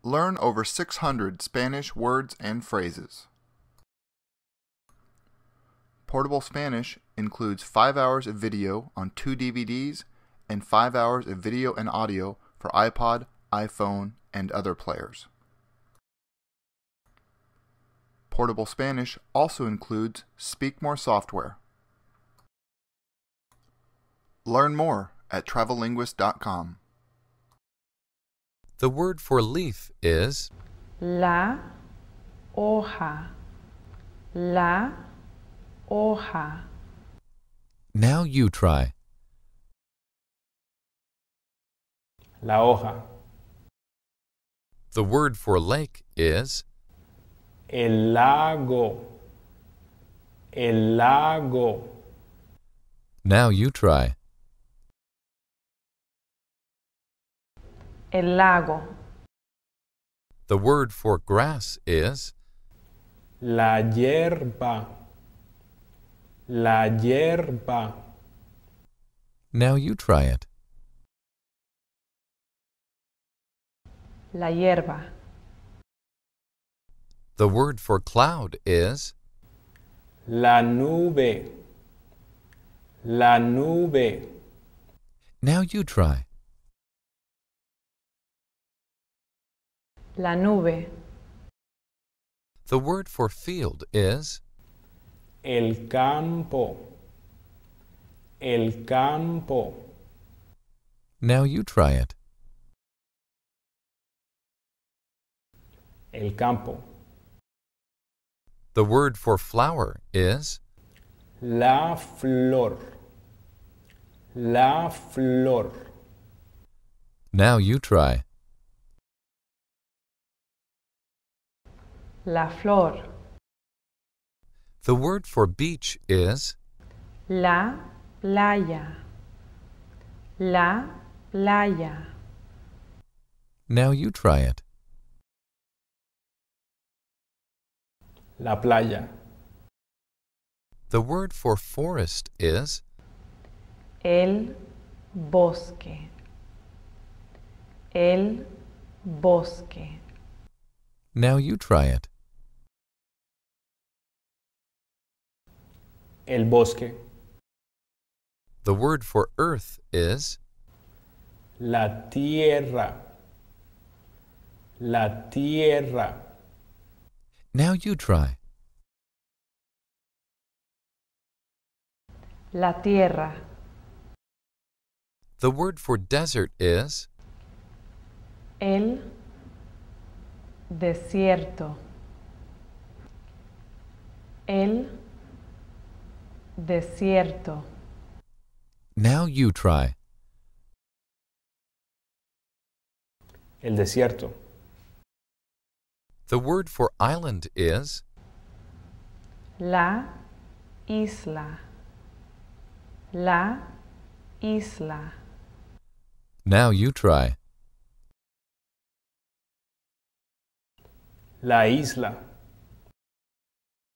Learn over 600 Spanish words and phrases. Portable Spanish includes 5 hours of video on 2 DVDs and 5 hours of video and audio for iPod, iPhone, and other players. Portable Spanish also includes Speak More software. Learn more at travellinguist.com. The word for leaf is la hoja, la hoja. Now you try. La hoja. The word for lake is El lago. El lago. Now you try. El lago. The word for grass is La hierba. La hierba. Now you try it. La hierba. The word for cloud is La nube. La nube. Now you try. La nube. The word for field is El campo. El campo. Now you try it. El campo. The word for flower is La flor. La flor. Now you try. La flor. The word for beach is La playa. La playa. Now you try it. La playa. The word for forest is El bosque. El bosque. Now you try it. El bosque. The word for earth is La tierra. La tierra. Now you try. La tierra. The word for desert is El desierto. El desierto. Now you try. El desierto. The word for island is La isla. La isla. Now you try. La isla.